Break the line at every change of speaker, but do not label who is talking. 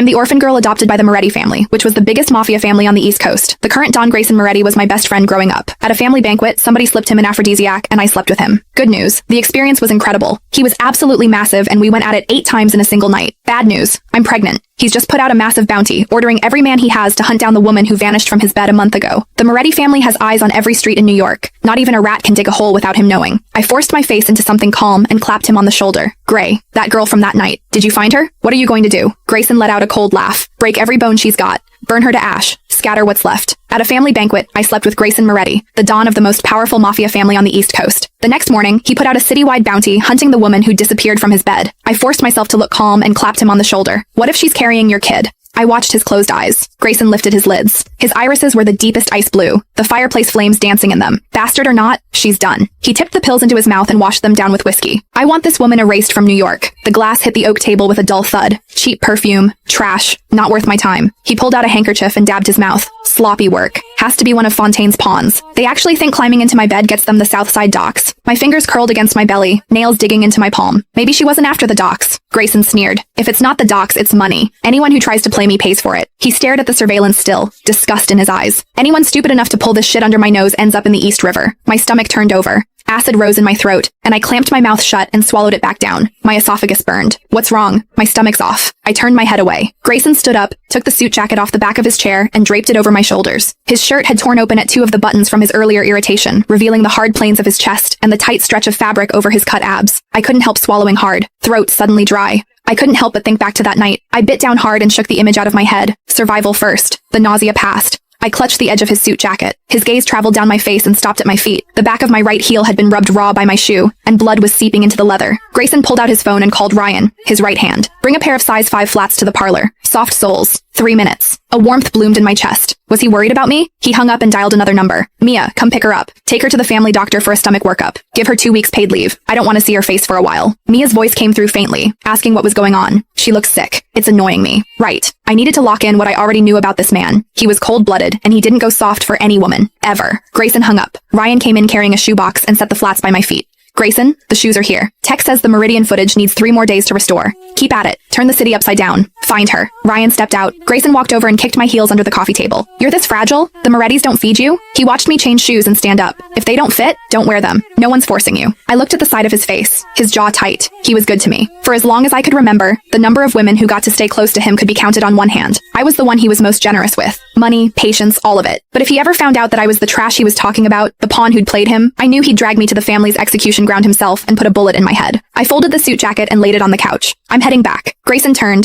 I'm the orphan girl adopted by the Moretti family, which was the biggest mafia family on the East Coast. The current Don Grayson Moretti was my best friend growing up. At a family banquet, somebody slipped him an aphrodisiac, and I slept with him. Good news. The experience was incredible. He was absolutely massive, and we went at it 8 times in a single night. Bad news. I'm pregnant. He's just put out a massive bounty, ordering every man he has to hunt down the woman who vanished from his bed a month ago. The Moretti family has eyes on every street in New York. Not even a rat can dig a hole without him knowing. I forced my face into something calm and clapped him on the shoulder. Gray, that girl from that night. Did you find her? What are you going to do? Grayson let out a cold laugh. Break every bone she's got. Burn her to ash. Scatter what's left. At a family banquet, I slept with Grayson Moretti, the don of the most powerful mafia family on the East Coast. The next morning, he put out a citywide bounty hunting the woman who disappeared from his bed. I forced myself to look calm and clapped him on the shoulder. What if she's carrying your kid? I watched his closed eyes. Grayson lifted his lids. His irises were the deepest ice blue, the fireplace flames dancing in them. Bastard or not, she's done. He tipped the pills into his mouth and washed them down with whiskey. I want this woman erased from New York. The glass hit the oak table with a dull thud. Cheap perfume. Trash. Not worth my time. He pulled out a handkerchief and dabbed his mouth. Sloppy work. Has to be one of Fontaine's pawns. They actually think climbing into my bed gets them the Southside docks. My fingers curled against my belly, nails digging into my palm. Maybe she wasn't after the docks. Grayson sneered. If it's not the docks, it's money. Anyone who tries to play me pays for it. He stared at the surveillance still, disgust in his eyes. Anyone stupid enough to pull this shit under my nose ends up in the East River. My stomach turned over. Acid rose in my throat, and I clamped my mouth shut and swallowed it back down. My esophagus burned. What's wrong? My stomach's off. I turned my head away. Grayson stood up, took the suit jacket off the back of his chair, and draped it over my shoulders. His shirt had torn open at 2 of the buttons from his earlier irritation, revealing the hard planes of his chest and the tight stretch of fabric over his cut abs. I couldn't help swallowing hard, throat suddenly dry. I couldn't help but think back to that night. I bit down hard and shook the image out of my head. Survival first. The nausea passed. I clutched the edge of his suit jacket. His gaze traveled down my face and stopped at my feet. The back of my right heel had been rubbed raw by my shoe, and blood was seeping into the leather. Grayson pulled out his phone and called Ryan, his right hand. Bring a pair of size 5 flats to the parlor. Soft soles. 3 minutes. A warmth bloomed in my chest. Was he worried about me? He hung up and dialed another number. Mia, come pick her up. Take her to the family doctor for a stomach workup. Give her 2 weeks paid leave. I don't want to see her face for a while. Mia's voice came through faintly, asking what was going on. She looked sick. It's annoying me. Right. I needed to lock in what I already knew about this man. He was cold-blooded, and he didn't go soft for any woman. Ever. Grayson hung up. Ryan came in carrying a shoebox and set the flats by my feet. Grayson, the shoes are here. Tech says the Meridian footage needs 3 more days to restore. Keep at it. Turn the city upside down. Find her. Ryan stepped out. Grayson walked over and kicked my heels under the coffee table. You're this fragile? The Morettis don't feed you? He watched me change shoes and stand up. If they don't fit, don't wear them. No one's forcing you. I looked at the side of his face. His jaw tight. He was good to me. For as long as I could remember, the number of women who got to stay close to him could be counted on one hand. I was the one he was most generous with. Money, patience, all of it. But if he ever found out that I was the trash he was talking about, the pawn who'd played him, I knew he'd drag me to the family's execution ground himself and put a bullet in my head. I folded the suit jacket and laid it on the couch. I'm heading back. Grayson turned,